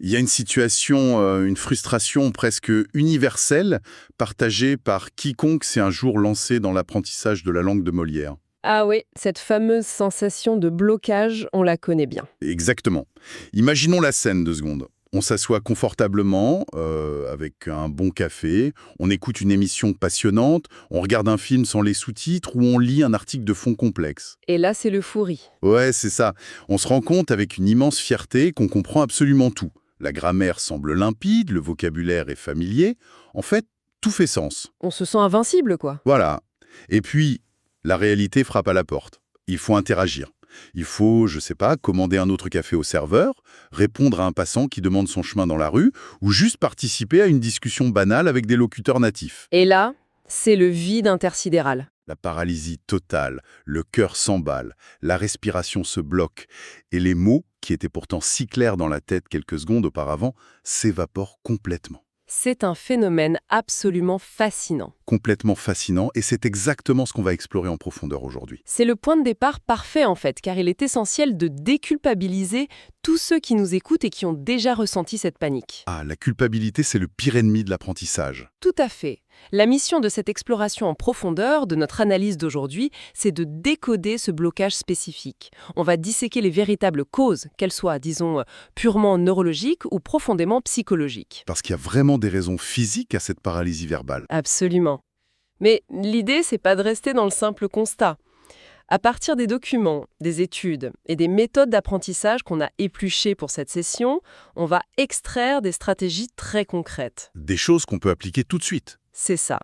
Il y a une situation, une frustration presque universelle, partagée par quiconque s'est un jour lancé dans l'apprentissage de la langue de Molière. Ah oui, cette fameuse sensation de blocage, on la connaît bien. Exactement. Imaginons la scène 2 secondes. On s'assoit confortablement, avec un bon café, on écoute une émission passionnante, on regarde un film sans les sous-titres ou on lit un article de fond complexe. Et là, c'est l'euphorie. Ouais, c'est ça. On se rend compte avec une immense fierté qu'on comprend absolument tout. La grammaire semble limpide, le vocabulaire est familier. En fait, tout fait sens. On se sent invincible, quoi. Voilà. Et puis, la réalité frappe à la porte. Il faut interagir. Il faut, je sais pas, commander un autre café au serveur, répondre à un passant qui demande son chemin dans la rue, ou juste participer à une discussion banale avec des locuteurs natifs. Et là, c'est le vide intersidéral. La paralysie totale, le cœur s'emballe, la respiration se bloque, et les mots, qui étaient pourtant si clairs dans la tête quelques secondes auparavant, s'évaporent complètement. C'est un phénomène absolument fascinant. Complètement fascinant, et c'est exactement ce qu'on va explorer en profondeur aujourd'hui. C'est le point de départ parfait en fait, car il est essentiel de déculpabiliser tous ceux qui nous écoutent et qui ont déjà ressenti cette panique. Ah, la culpabilité, c'est le pire ennemi de l'apprentissage. Tout à fait. La mission de cette exploration en profondeur, de notre analyse d'aujourd'hui, c'est de décoder ce blocage spécifique. On va disséquer les véritables causes, qu'elles soient, disons, purement neurologiques ou profondément psychologiques. Parce qu'il y a vraiment des raisons physiques à cette paralysie verbale. Absolument. Mais l'idée, c'est pas de rester dans le simple constat. À partir des documents, des études et des méthodes d'apprentissage qu'on a épluchées pour cette session, on va extraire des stratégies très concrètes. Des choses qu'on peut appliquer tout de suite. C'est ça.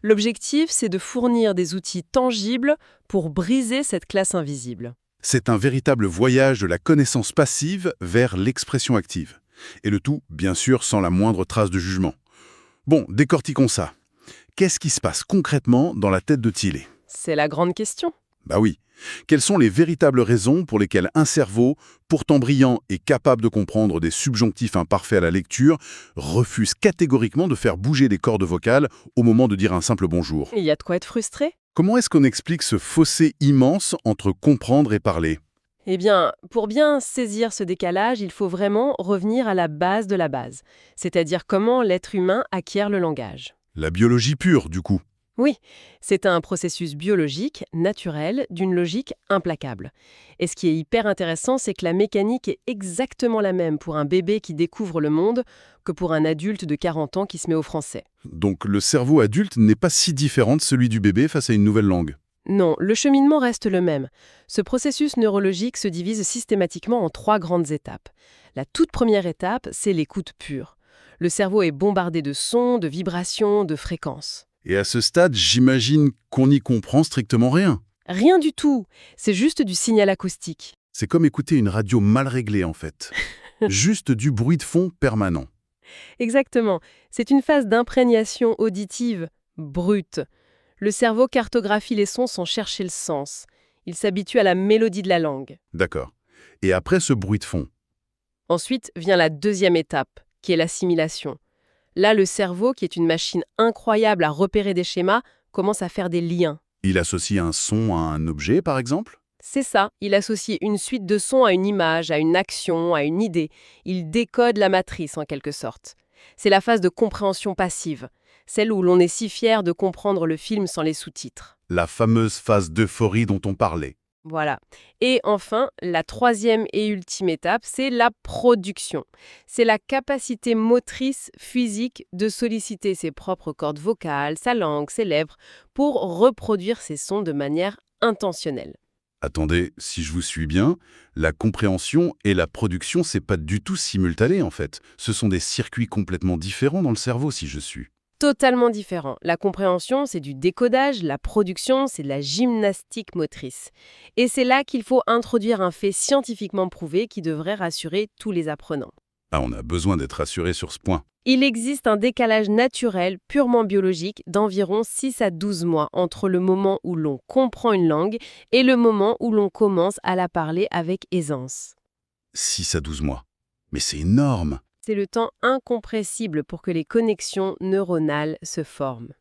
L'objectif, c'est de fournir des outils tangibles pour briser cette classe invisible. C'est un véritable voyage de la connaissance passive vers l'expression active. Et le tout, bien sûr, sans la moindre trace de jugement. Bon, décortiquons ça. Qu'est-ce qui se passe concrètement dans la tête de Thielé? C'est la grande question. Bah oui. Quelles sont les véritables raisons pour lesquelles un cerveau, pourtant brillant et capable de comprendre des subjonctifs imparfaits à la lecture, refuse catégoriquement de faire bouger des cordes vocales au moment de dire un simple bonjour? Il y a de quoi être frustré? Comment est-ce qu'on explique ce fossé immense entre comprendre et parler? Eh bien, pour bien saisir ce décalage, il faut vraiment revenir à la base de la base, c'est-à-dire comment l'être humain acquiert le langage. La biologie pure, du coup. Oui, c'est un processus biologique, naturel, d'une logique implacable. Et ce qui est hyper intéressant, c'est que la mécanique est exactement la même pour un bébé qui découvre le monde que pour un adulte de 40 ans qui se met au français. Donc le cerveau adulte n'est pas si différent de celui du bébé face à une nouvelle langue. Non, le cheminement reste le même. Ce processus neurologique se divise systématiquement en 3 grandes étapes. La toute première étape, c'est l'écoute pure. Le cerveau est bombardé de sons, de vibrations, de fréquences. Et à ce stade, j'imagine qu'on n'y comprend strictement rien. Rien du tout, c'est juste du signal acoustique. C'est comme écouter une radio mal réglée, en fait. Juste du bruit de fond permanent. Exactement, c'est une phase d'imprégnation auditive brute. Le cerveau cartographie les sons sans chercher le sens. Il s'habitue à la mélodie de la langue. D'accord. Et après ce bruit de fond? Ensuite vient la deuxième étape, qui est l'assimilation. Là, le cerveau, qui est une machine incroyable à repérer des schémas, commence à faire des liens. Il associe un son à un objet, par exemple? C'est ça, il associe une suite de sons à une image, à une action, à une idée. Il décode la matrice, en quelque sorte. C'est la phase de compréhension passive, celle où l'on est si fier de comprendre le film sans les sous-titres. La fameuse phase d'euphorie dont on parlait. Voilà. Et enfin, la troisième et ultime étape, c'est la production. C'est la capacité motrice physique de solliciter ses propres cordes vocales, sa langue, ses lèvres, pour reproduire ces sons de manière intentionnelle. Attendez, si je vous suis bien, la compréhension et la production, c'est pas du tout simultané, en fait. Ce sont des circuits complètement différents dans le cerveau, si je suis. Totalement différent. La compréhension, c'est du décodage, la production, c'est de la gymnastique motrice. Et c'est là qu'il faut introduire un fait scientifiquement prouvé qui devrait rassurer tous les apprenants. Ah, on a besoin d'être rassuré sur ce point. Il existe un décalage naturel, purement biologique, d'environ 6 à 12 mois entre le moment où l'on comprend une langue et le moment où l'on commence à la parler avec aisance. 6 à 12 mois. Mais c'est énorme! C'est le temps incompressible pour que les connexions neuronales se forment.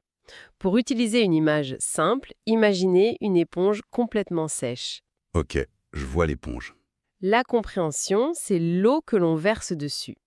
Pour utiliser une image simple, imaginez une éponge complètement sèche. Ok, je vois l'éponge. La compréhension, c'est l'eau que l'on verse dessus.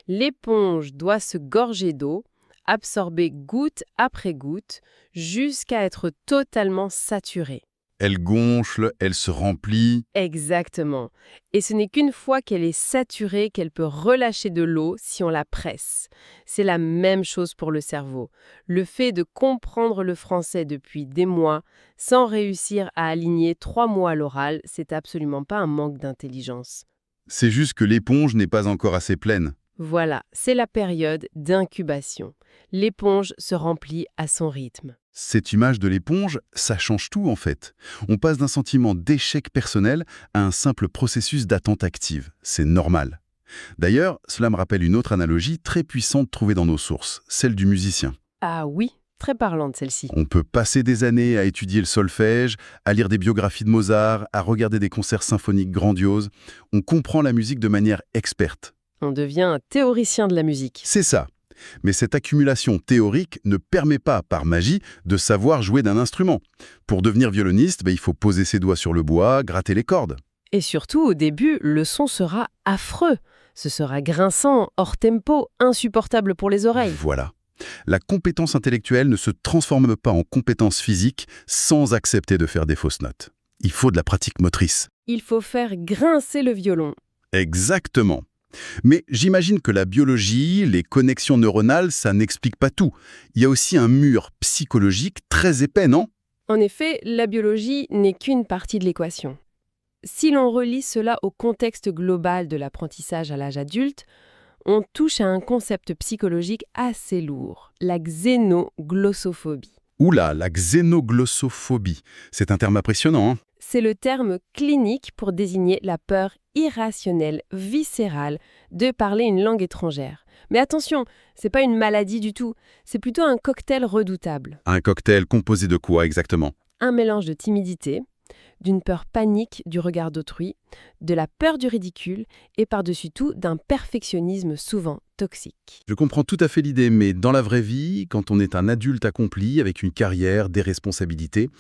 L'éponge doit se gorger d'eau, absorber goutte après goutte, jusqu'à être totalement saturée. Elle gonfle, elle se remplit. Exactement. Et ce n'est qu'une fois qu'elle est saturée qu'elle peut relâcher de l'eau si on la presse. C'est la même chose pour le cerveau. Le fait de comprendre le français depuis des mois, sans réussir à aligner 3 mots à l'oral, c'est absolument pas un manque d'intelligence. C'est juste que l'éponge n'est pas encore assez pleine. Voilà, c'est la période d'incubation. L'éponge se remplit à son rythme. Cette image de l'éponge, ça change tout en fait. On passe d'un sentiment d'échec personnel à un simple processus d'attente active. C'est normal. D'ailleurs, cela me rappelle une autre analogie très puissante trouvée dans nos sources, celle du musicien. Ah oui, très parlante celle-ci. On peut passer des années à étudier le solfège, à lire des biographies de Mozart, à regarder des concerts symphoniques grandioses. On comprend la musique de manière experte. On devient un théoricien de la musique. C'est ça. Mais cette accumulation théorique ne permet pas, par magie, de savoir jouer d'un instrument. Pour devenir violoniste, il faut poser ses doigts sur le bois, gratter les cordes. Et surtout, au début, le son sera affreux. Ce sera grinçant, hors tempo, insupportable pour les oreilles. Voilà. La compétence intellectuelle ne se transforme pas en compétence physique sans accepter de faire des fausses notes. Il faut de la pratique motrice. Il faut faire grincer le violon. Exactement. Mais j'imagine que la biologie, les connexions neuronales, ça n'explique pas tout. Il y a aussi un mur psychologique très épais, non? En effet, la biologie n'est qu'une partie de l'équation. Si l'on relie cela au contexte global de l'apprentissage à l'âge adulte, on touche à un concept psychologique assez lourd, la xénoglossophobie. Oula, la xénoglossophobie. C'est un terme impressionnant, hein? C'est le terme clinique pour désigner la peur irrationnelle, viscérale, de parler une langue étrangère. Mais attention, c'est pas une maladie du tout, c'est plutôt un cocktail redoutable. Un cocktail composé de quoi exactement? Un mélange de timidité, d'une peur panique du regard d'autrui, de la peur du ridicule et par-dessus tout d'un perfectionnisme souvent toxique. Je comprends tout à fait l'idée, mais dans la vraie vie, quand on est un adulte accompli avec une carrière, des responsabilités,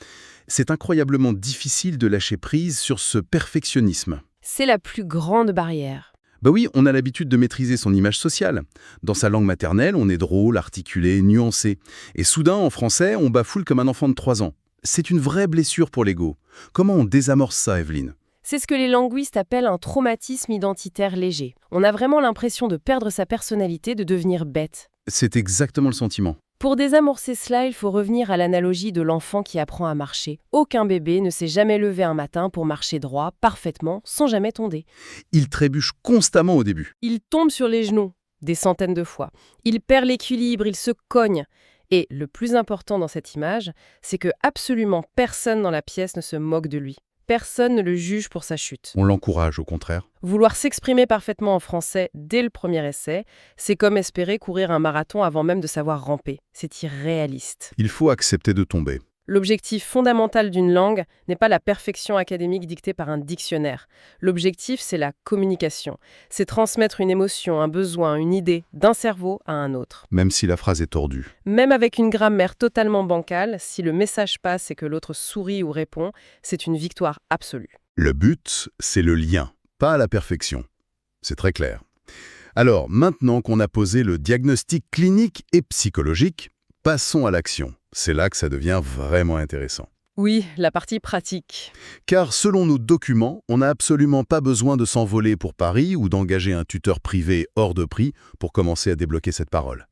c'est incroyablement difficile de lâcher prise sur ce perfectionnisme. C'est la plus grande barrière. Bah oui, on a l'habitude de maîtriser son image sociale. Dans sa langue maternelle, on est drôle, articulé, nuancé. Et soudain, en français, on bafoule comme un enfant de 3 ans. C'est une vraie blessure pour l'ego. Comment on désamorce ça, Evelyne? C'est ce que les linguistes appellent un traumatisme identitaire léger. On a vraiment l'impression de perdre sa personnalité, de devenir bête. C'est exactement le sentiment. Pour désamorcer cela, il faut revenir à l'analogie de l'enfant qui apprend à marcher. Aucun bébé ne s'est jamais levé un matin pour marcher droit, parfaitement, sans jamais tomber. Il trébuche constamment au début. Il tombe sur les genoux, des centaines de fois. Il perd l'équilibre, il se cogne. Et le plus important dans cette image, c'est que absolument personne dans la pièce ne se moque de lui. Personne ne le juge pour sa chute. On l'encourage, au contraire. Vouloir s'exprimer parfaitement en français dès le premier essai, c'est comme espérer courir un marathon avant même de savoir ramper. C'est irréaliste. Il faut accepter de tomber. L'objectif fondamental d'une langue n'est pas la perfection académique dictée par un dictionnaire. L'objectif, c'est la communication. C'est transmettre une émotion, un besoin, une idée d'un cerveau à un autre. Même si la phrase est tordue. Même avec une grammaire totalement bancale, si le message passe et que l'autre sourit ou répond, c'est une victoire absolue. Le but, c'est le lien, pas la perfection. C'est très clair. Alors, maintenant qu'on a posé le diagnostic clinique et psychologique, passons à l'action. C'est là que ça devient vraiment intéressant. Oui, la partie pratique. Car selon nos documents, on n'a absolument pas besoin de s'envoler pour Paris ou d'engager un tuteur privé hors de prix pour commencer à débloquer cette parole.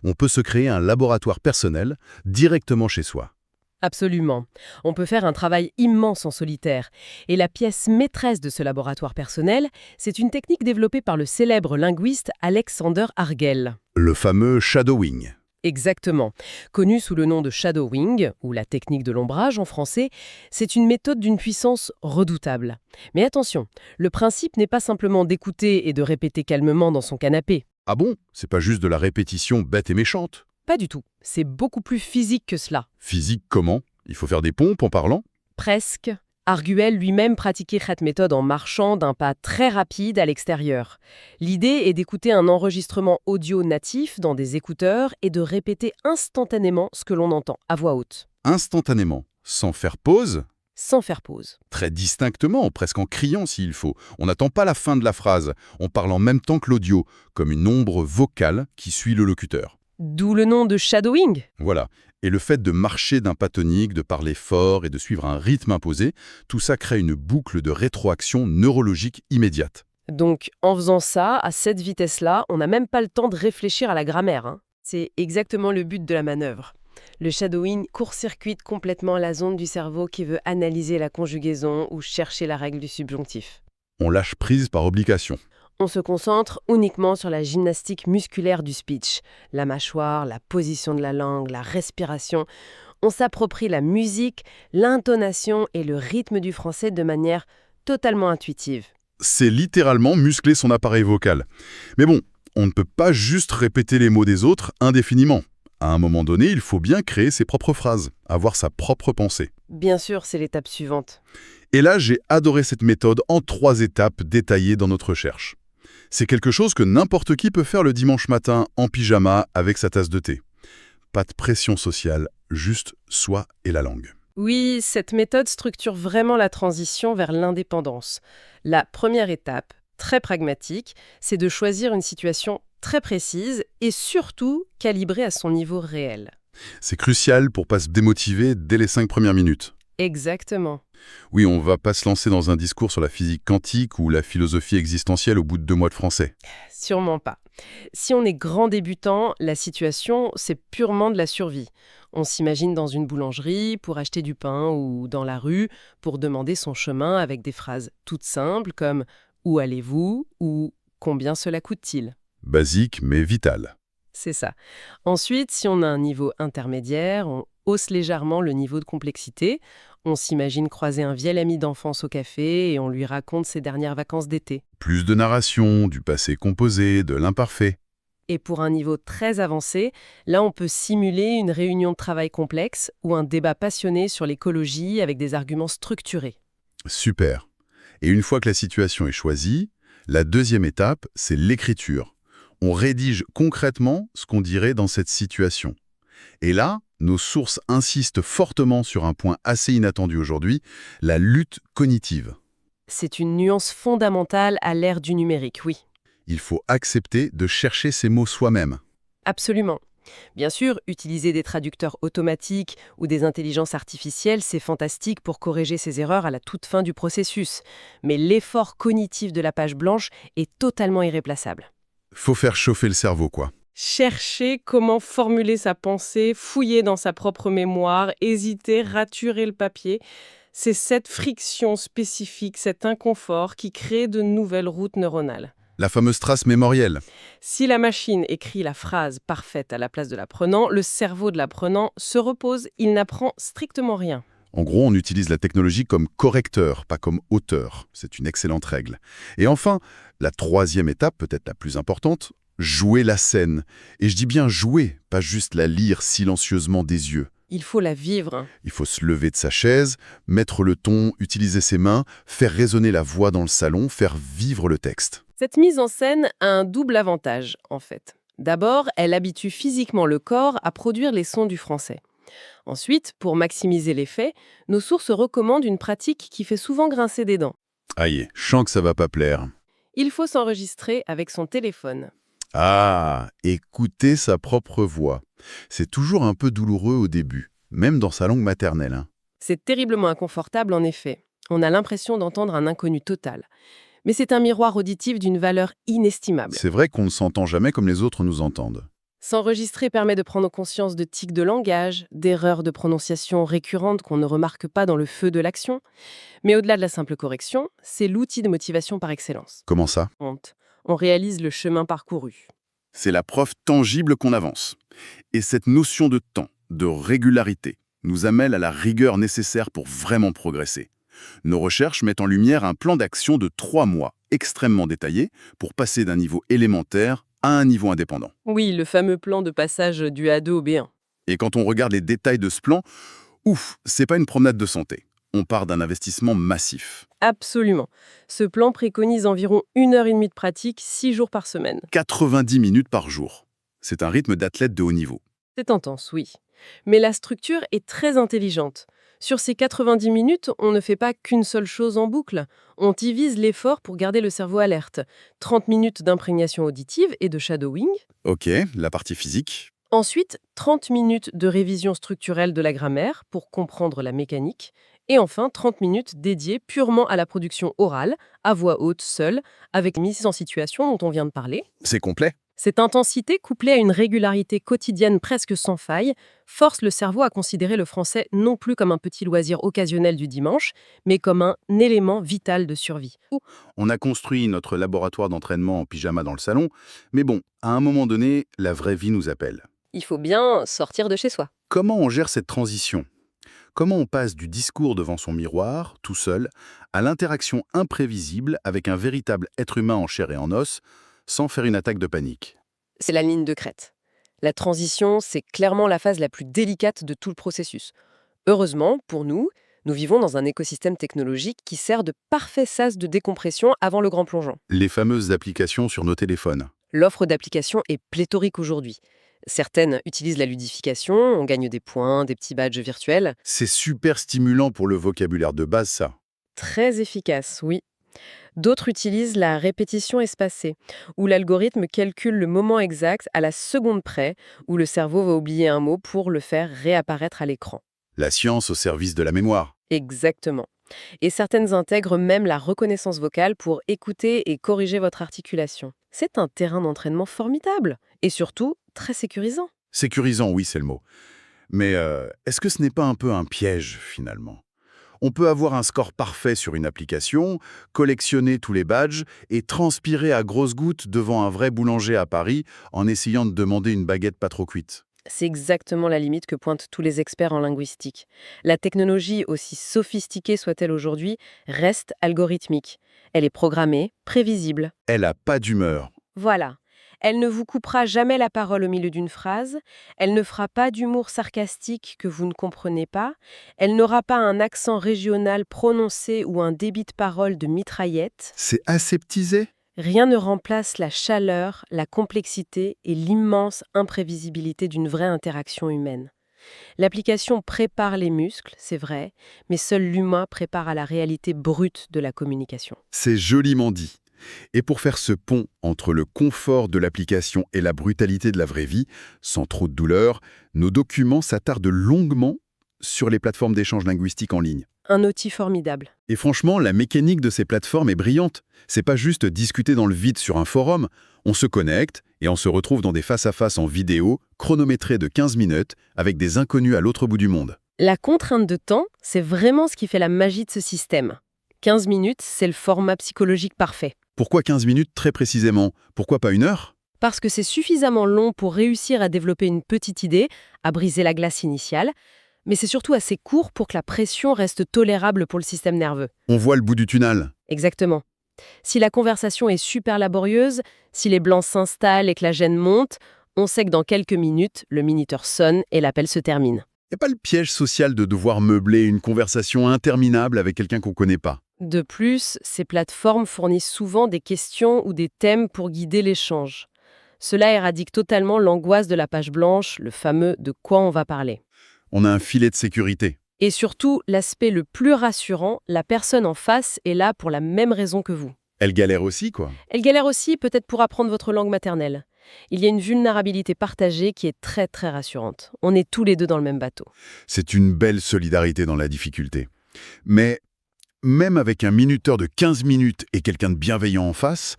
On peut se créer un laboratoire personnel directement chez soi. Absolument. On peut faire un travail immense en solitaire. Et la pièce maîtresse de ce laboratoire personnel, c'est une technique développée par le célèbre linguiste Alexander Hargel. Le fameux shadowing. Exactement. Connu sous le nom de shadowing, ou la technique de l'ombrage en français, c'est une méthode d'une puissance redoutable. Mais attention, le principe n'est pas simplement d'écouter et de répéter calmement dans son canapé. Ah bon? C'est pas juste de la répétition bête et méchante? Pas du tout. C'est beaucoup plus physique que cela. Physique comment? Il faut faire des pompes en parlant? Presque. Arguel lui-même pratiquait cette méthode en marchant d'un pas très rapide à l'extérieur. L'idée est d'écouter un enregistrement audio natif dans des écouteurs et de répéter instantanément ce que l'on entend à voix haute. Instantanément, sans faire pause? sans faire pause. Très distinctement, presque en criant s'il faut. On n'attend pas la fin de la phrase, on parle en même temps que l'audio, comme une ombre vocale qui suit le locuteur. D'où le nom de shadowing. Voilà. Et le fait de marcher d'un pas tonique, de parler fort et de suivre un rythme imposé, tout ça crée une boucle de rétroaction neurologique immédiate. Donc, en faisant ça, à cette vitesse-là, on n'a même pas le temps de réfléchir à la grammaire, hein. C'est exactement le but de la manœuvre. Le shadowing court-circuite complètement la zone du cerveau qui veut analyser la conjugaison ou chercher la règle du subjonctif. On lâche prise par obligation. On se concentre uniquement sur la gymnastique musculaire du speech, la mâchoire, la position de la langue, la respiration. On s'approprie la musique, l'intonation et le rythme du français de manière totalement intuitive. C'est littéralement muscler son appareil vocal. Mais bon, on ne peut pas juste répéter les mots des autres indéfiniment. À un moment donné, il faut bien créer ses propres phrases, avoir sa propre pensée. Bien sûr, c'est l'étape suivante. Et là, j'ai adoré cette méthode en 3 étapes détaillées dans notre recherche. C'est quelque chose que n'importe qui peut faire le dimanche matin en pyjama avec sa tasse de thé. Pas de pression sociale, juste soi et la langue. Oui, cette méthode structure vraiment la transition vers l'indépendance. La première étape, très pragmatique, c'est de choisir une situation très précise et surtout calibrée à son niveau réel. C'est crucial pour pas se démotiver dès les 5 premières minutes. Exactement. Oui, on va pas se lancer dans un discours sur la physique quantique ou la philosophie existentielle au bout de 2 mois de français. Sûrement pas. Si on est grand débutant, la situation, c'est purement de la survie. On s'imagine dans une boulangerie pour acheter du pain ou dans la rue pour demander son chemin avec des phrases toutes simples comme « Où allez-vous » ou « Combien cela coûte-t-il ?» Basique mais vital. C'est ça. Ensuite, si on a un niveau intermédiaire, on hausse légèrement le niveau de complexité. On s'imagine croiser un vieil ami d'enfance au café et on lui raconte ses dernières vacances d'été. Plus de narration, du passé composé, de l'imparfait. Et pour un niveau très avancé, là on peut simuler une réunion de travail complexe ou un débat passionné sur l'écologie avec des arguments structurés. Super. Et une fois que la situation est choisie, la deuxième étape, c'est l'écriture. On rédige concrètement ce qu'on dirait dans cette situation. Et là, nos sources insistent fortement sur un point assez inattendu aujourd'hui, la lutte cognitive. C'est une nuance fondamentale à l'ère du numérique, oui. Il faut accepter de chercher ces mots soi-même. Absolument. Bien sûr, utiliser des traducteurs automatiques ou des intelligences artificielles, c'est fantastique pour corriger ces erreurs à la toute fin du processus. Mais l'effort cognitif de la page blanche est totalement irréplaçable. Faut faire chauffer le cerveau, quoi. Chercher comment formuler sa pensée, fouiller dans sa propre mémoire, hésiter, raturer le papier, c'est cette friction spécifique, cet inconfort qui crée de nouvelles routes neuronales. La fameuse trace mémorielle. Si la machine écrit la phrase parfaite à la place de l'apprenant, le cerveau de l'apprenant se repose, il n'apprend strictement rien. En gros, on utilise la technologie comme correcteur, pas comme auteur. C'est une excellente règle. Et enfin, la troisième étape, peut-être la plus importante, jouer la scène. Et je dis bien jouer, pas juste la lire silencieusement des yeux. Il faut la vivre. Il faut se lever de sa chaise, mettre le ton, utiliser ses mains, faire résonner la voix dans le salon, faire vivre le texte. Cette mise en scène a un double avantage, en fait. D'abord, elle habitue physiquement le corps à produire les sons du français. Ensuite, pour maximiser l'effet, nos sources recommandent une pratique qui fait souvent grincer des dents. Aïe, je sens que ça va pas plaire. Il faut s'enregistrer avec son téléphone. Ah, écouter sa propre voix. C'est toujours un peu douloureux au début, même dans sa langue maternelle, hein. C'est terriblement inconfortable, en effet. On a l'impression d'entendre un inconnu total. Mais c'est un miroir auditif d'une valeur inestimable. C'est vrai qu'on ne s'entend jamais comme les autres nous entendent. S'enregistrer permet de prendre conscience de tics de langage, d'erreurs de prononciation récurrentes qu'on ne remarque pas dans le feu de l'action. Mais au-delà de la simple correction, c'est l'outil de motivation par excellence. Comment ça? On réalise le chemin parcouru. C'est la preuve tangible qu'on avance. Et cette notion de temps, de régularité, nous amène à la rigueur nécessaire pour vraiment progresser. Nos recherches mettent en lumière un plan d'action de 3 mois, extrêmement détaillé, pour passer d'un niveau élémentaire à un niveau indépendant. Oui, le fameux plan de passage du A2 au B1. Et quand on regarde les détails de ce plan, ouf, c'est pas une promenade de santé. On part d'un investissement massif. Absolument. Ce plan préconise environ 1h30 de pratique, 6 jours par semaine. 90 minutes par jour. C'est un rythme d'athlète de haut niveau. C'est intense, oui. Mais la structure est très intelligente. Sur ces 90 minutes, on ne fait pas qu'une seule chose en boucle. On divise l'effort pour garder le cerveau alerte. 30 minutes d'imprégnation auditive et de shadowing. Ok, la partie physique. Ensuite, 30 minutes de révision structurelle de la grammaire pour comprendre la mécanique. Et enfin, 30 minutes dédiées purement à la production orale, à voix haute, seule, avec mise en situation dont on vient de parler. C'est complet. Cette intensité, couplée à une régularité quotidienne presque sans faille, force le cerveau à considérer le français non plus comme un petit loisir occasionnel du dimanche, mais comme un élément vital de survie. On a construit notre laboratoire d'entraînement en pyjama dans le salon, mais bon, à un moment donné, la vraie vie nous appelle. Il faut bien sortir de chez soi. Comment on gère cette transition? Comment on passe du discours devant son miroir, tout seul, à l'interaction imprévisible avec un véritable être humain en chair et en os, sans faire une attaque de panique? C'est la ligne de crête. La transition, c'est clairement la phase la plus délicate de tout le processus. Heureusement, pour nous, nous vivons dans un écosystème technologique qui sert de parfait sas de décompression avant le grand plongeon. Les fameuses applications sur nos téléphones. L'offre d'applications est pléthorique aujourd'hui. Certaines utilisent la ludification, on gagne des points, des petits badges virtuels. C'est super stimulant pour le vocabulaire de base, ça. Très efficace, oui. D'autres utilisent la répétition espacée, où l'algorithme calcule le moment exact à la seconde près, où le cerveau va oublier un mot pour le faire réapparaître à l'écran. La science au service de la mémoire. Exactement. Et certaines intègrent même la reconnaissance vocale pour écouter et corriger votre articulation. C'est un terrain d'entraînement formidable, et surtout très sécurisant. Sécurisant, oui, c'est le mot. Mais est-ce que ce n'est pas un peu un piège, finalement? On peut avoir un score parfait sur une application, collectionner tous les badges et transpirer à grosses gouttes devant un vrai boulanger à Paris en essayant de demander une baguette pas trop cuite. C'est exactement la limite que pointent tous les experts en linguistique. La technologie, aussi sophistiquée soit-elle aujourd'hui, reste algorithmique. Elle est programmée, prévisible. Elle a pas d'humeur. Voilà. Elle ne vous coupera jamais la parole au milieu d'une phrase, elle ne fera pas d'humour sarcastique que vous ne comprenez pas, elle n'aura pas un accent régional prononcé ou un débit de parole de mitraillette. C'est aseptisé? Rien ne remplace la chaleur, la complexité et l'immense imprévisibilité d'une vraie interaction humaine. L'application prépare les muscles, c'est vrai, mais seul l'humain prépare à la réalité brute de la communication. C'est joliment dit. Et pour faire ce pont entre le confort de l'application et la brutalité de la vraie vie, sans trop de douleur, nos documents s'attardent longuement sur les plateformes d'échange linguistique en ligne. Un outil formidable. Et franchement, la mécanique de ces plateformes est brillante. C'est pas juste discuter dans le vide sur un forum. On se connecte et on se retrouve dans des face-à-face en vidéo, chronométrés de 15 minutes, avec des inconnus à l'autre bout du monde. La contrainte de temps, c'est vraiment ce qui fait la magie de ce système. 15 minutes, c'est le format psychologique parfait. Pourquoi 15 minutes très précisément? Pourquoi pas 1 heure? Parce que c'est suffisamment long pour réussir à développer une petite idée, à briser la glace initiale, mais c'est surtout assez court pour que la pression reste tolérable pour le système nerveux. On voit le bout du tunnel. Exactement. Si la conversation est super laborieuse, si les blancs s'installent et que la gêne monte, on sait que dans quelques minutes, le minuteur sonne et l'appel se termine. Y a pas le piège social de devoir meubler une conversation interminable avec quelqu'un qu'on connaît pas? De plus, ces plateformes fournissent souvent des questions ou des thèmes pour guider l'échange. Cela éradique totalement l'angoisse de la page blanche, le fameux « de quoi on va parler ». On a un filet de sécurité. Et surtout, l'aspect le plus rassurant, la personne en face est là pour la même raison que vous. Elle galère aussi, quoi. Elle galère aussi peut-être pour apprendre votre langue maternelle. Il y a une vulnérabilité partagée qui est très très rassurante. On est tous les deux dans le même bateau. C'est une belle solidarité dans la difficulté. Mais même avec un minuteur de 15 minutes et quelqu'un de bienveillant en face,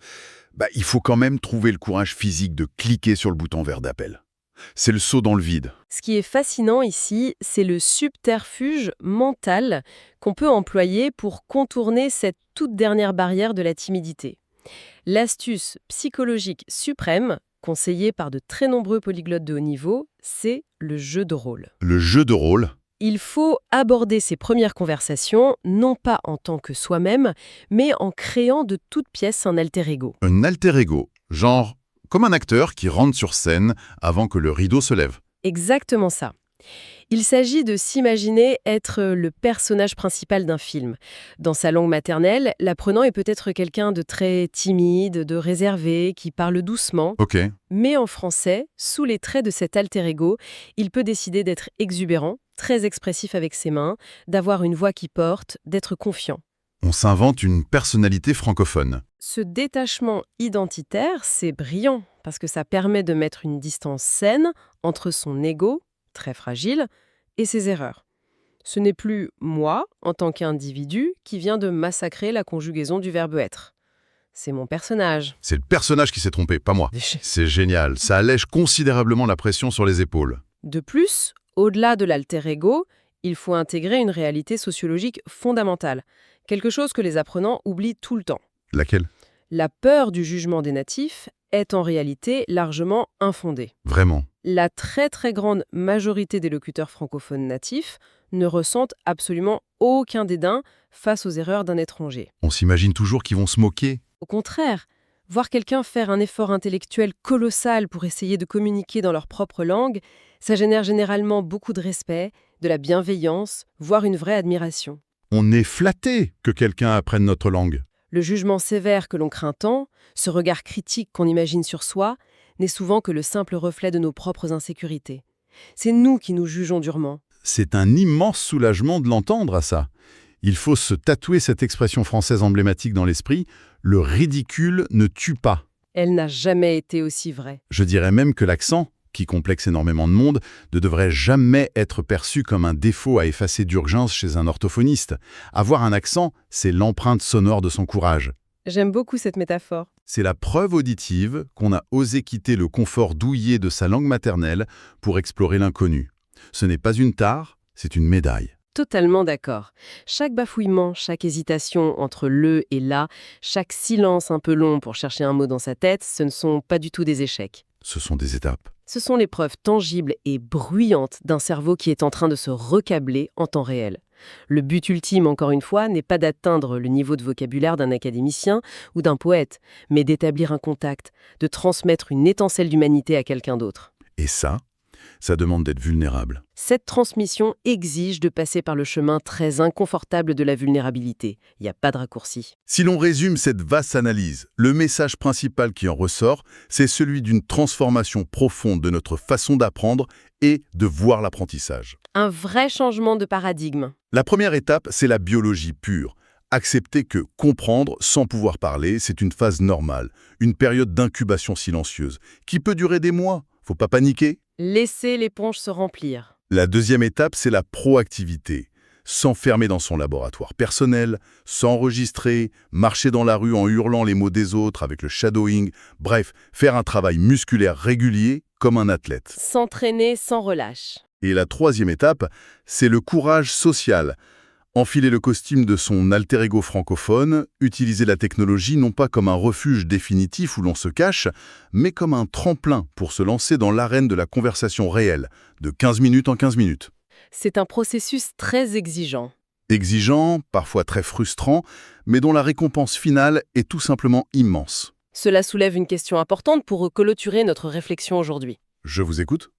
il faut quand même trouver le courage physique de cliquer sur le bouton vert d'appel. C'est le saut dans le vide. Ce qui est fascinant ici, c'est le subterfuge mental qu'on peut employer pour contourner cette toute dernière barrière de la timidité. L'astuce psychologique suprême, conseillée par de très nombreux polyglottes de haut niveau, c'est le jeu de rôle. Le jeu de rôle? Il faut aborder ces premières conversations, non pas en tant que soi-même, mais en créant de toutes pièces un alter ego. Un alter ego, genre comme un acteur qui rentre sur scène avant que le rideau se lève. Exactement ça. Il s'agit de s'imaginer être le personnage principal d'un film. Dans sa langue maternelle, l'apprenant est peut-être quelqu'un de très timide, de réservé, qui parle doucement. Ok. Mais en français, sous les traits de cet alter ego, il peut décider d'être exubérant, très expressif avec ses mains, d'avoir une voix qui porte, d'être confiant. On s'invente une personnalité francophone. Ce détachement identitaire, c'est brillant, parce que ça permet de mettre une distance saine entre son ego, très fragile, et ses erreurs. Ce n'est plus moi, en tant qu'individu, qui vient de massacrer la conjugaison du verbe être. C'est mon personnage. C'est le personnage qui s'est trompé, pas moi. C'est génial, ça allège considérablement la pression sur les épaules. De plus, au-delà de l'alter ego, il faut intégrer une réalité sociologique fondamentale, quelque chose que les apprenants oublient tout le temps. Laquelle? La peur du jugement des natifs est en réalité largement infondée. Vraiment. La très très grande majorité des locuteurs francophones natifs ne ressentent absolument aucun dédain face aux erreurs d'un étranger. On s'imagine toujours qu'ils vont se moquer. Au contraire, voir quelqu'un faire un effort intellectuel colossal pour essayer de communiquer dans leur propre langue, ça génère généralement beaucoup de respect, de la bienveillance, voire une vraie admiration. On est flatté que quelqu'un apprenne notre langue. Le jugement sévère que l'on craint tant, ce regard critique qu'on imagine sur soi, n'est souvent que le simple reflet de nos propres insécurités. C'est nous qui nous jugeons durement. C'est un immense soulagement de l'entendre à ça. Il faut se tatouer cette expression française emblématique dans l'esprit, le ridicule ne tue pas. Elle n'a jamais été aussi vraie. Je dirais même que l'accent, qui complexe énormément de monde, ne devrait jamais être perçu comme un défaut à effacer d'urgence chez un orthophoniste. Avoir un accent, c'est l'empreinte sonore de son courage. J'aime beaucoup cette métaphore. C'est la preuve auditive qu'on a osé quitter le confort douillet de sa langue maternelle pour explorer l'inconnu. Ce n'est pas une tare, c'est une médaille. Totalement d'accord. Chaque bafouillement, chaque hésitation entre le et la, chaque silence un peu long pour chercher un mot dans sa tête, ce ne sont pas du tout des échecs. Ce sont des étapes. Ce sont les preuves tangibles et bruyantes d'un cerveau qui est en train de se recabler en temps réel. Le but ultime, encore une fois, n'est pas d'atteindre le niveau de vocabulaire d'un académicien ou d'un poète, mais d'établir un contact, de transmettre une étincelle d'humanité à quelqu'un d'autre. Et ça demande d'être vulnérable. Cette transmission exige de passer par le chemin très inconfortable de la vulnérabilité. Il n'y a pas de raccourci. Si l'on résume cette vaste analyse, le message principal qui en ressort, c'est celui d'une transformation profonde de notre façon d'apprendre et de voir l'apprentissage. Un vrai changement de paradigme. La première étape, c'est la biologie pure. Accepter que comprendre sans pouvoir parler, c'est une phase normale, une période d'incubation silencieuse, qui peut durer des mois. Faut pas paniquer. Laisser l'éponge se remplir. La deuxième étape, c'est la proactivité. S'enfermer dans son laboratoire personnel, s'enregistrer, marcher dans la rue en hurlant les mots des autres avec le shadowing, bref, faire un travail musculaire régulier comme un athlète. S'entraîner sans relâche. Et la troisième étape, c'est le courage social. Enfiler le costume de son alter ego francophone, utiliser la technologie non pas comme un refuge définitif où l'on se cache, mais comme un tremplin pour se lancer dans l'arène de la conversation réelle, de 15 minutes en 15 minutes. C'est un processus très exigeant. Exigeant, parfois très frustrant, mais dont la récompense finale est tout simplement immense. Cela soulève une question importante pour clôturer notre réflexion aujourd'hui. Je vous écoute.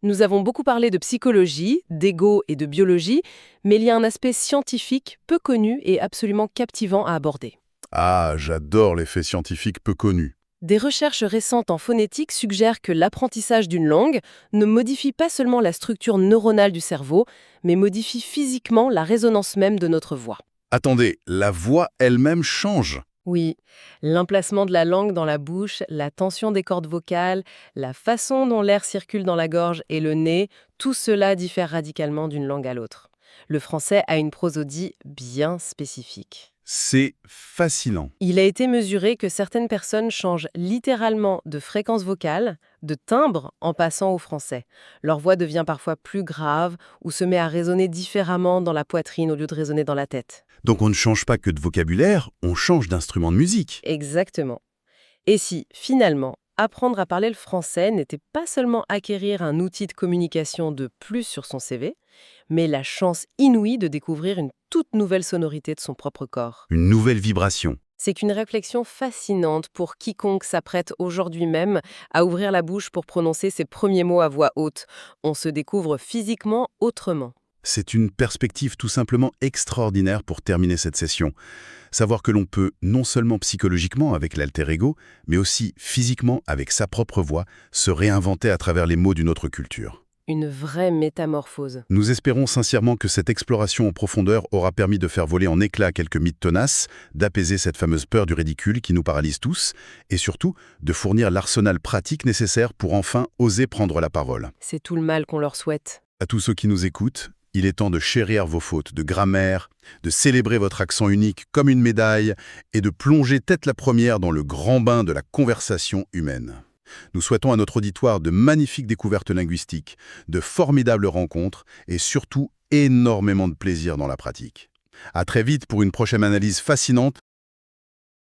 Nous avons beaucoup parlé de psychologie, d'ego et de biologie, mais il y a un aspect scientifique peu connu et absolument captivant à aborder. Ah, j'adore les faits scientifiques peu connus. Des recherches récentes en phonétique suggèrent que l'apprentissage d'une langue ne modifie pas seulement la structure neuronale du cerveau, mais modifie physiquement la résonance même de notre voix. Attendez, la voix elle-même change. Oui, l'emplacement de la langue dans la bouche, la tension des cordes vocales, la façon dont l'air circule dans la gorge et le nez, tout cela diffère radicalement d'une langue à l'autre. Le français a une prosodie bien spécifique. C'est fascinant. Il a été mesuré que certaines personnes changent littéralement de fréquence vocale, de timbre en passant au français. Leur voix devient parfois plus grave ou se met à résonner différemment dans la poitrine au lieu de résonner dans la tête. Donc on ne change pas que de vocabulaire, on change d'instrument de musique. Exactement. Et si, finalement, apprendre à parler le français n'était pas seulement acquérir un outil de communication de plus sur son CV, mais la chance inouïe de découvrir une toute nouvelle sonorité de son propre corps. Une nouvelle vibration. C'est qu'une réflexion fascinante pour quiconque s'apprête aujourd'hui même à ouvrir la bouche pour prononcer ses premiers mots à voix haute. On se découvre physiquement autrement. C'est une perspective tout simplement extraordinaire pour terminer cette session. Savoir que l'on peut, non seulement psychologiquement avec l'alter ego, mais aussi physiquement avec sa propre voix, se réinventer à travers les mots d'une autre culture. Une vraie métamorphose. Nous espérons sincèrement que cette exploration en profondeur aura permis de faire voler en éclats quelques mythes tenaces, d'apaiser cette fameuse peur du ridicule qui nous paralyse tous, et surtout de fournir l'arsenal pratique nécessaire pour enfin oser prendre la parole. C'est tout le mal qu'on leur souhaite. À tous ceux qui nous écoutent, il est temps de chérir vos fautes de grammaire, de célébrer votre accent unique comme une médaille et de plonger tête la première dans le grand bain de la conversation humaine. Nous souhaitons à notre auditoire de magnifiques découvertes linguistiques, de formidables rencontres et surtout énormément de plaisir dans la pratique. À très vite pour une prochaine analyse fascinante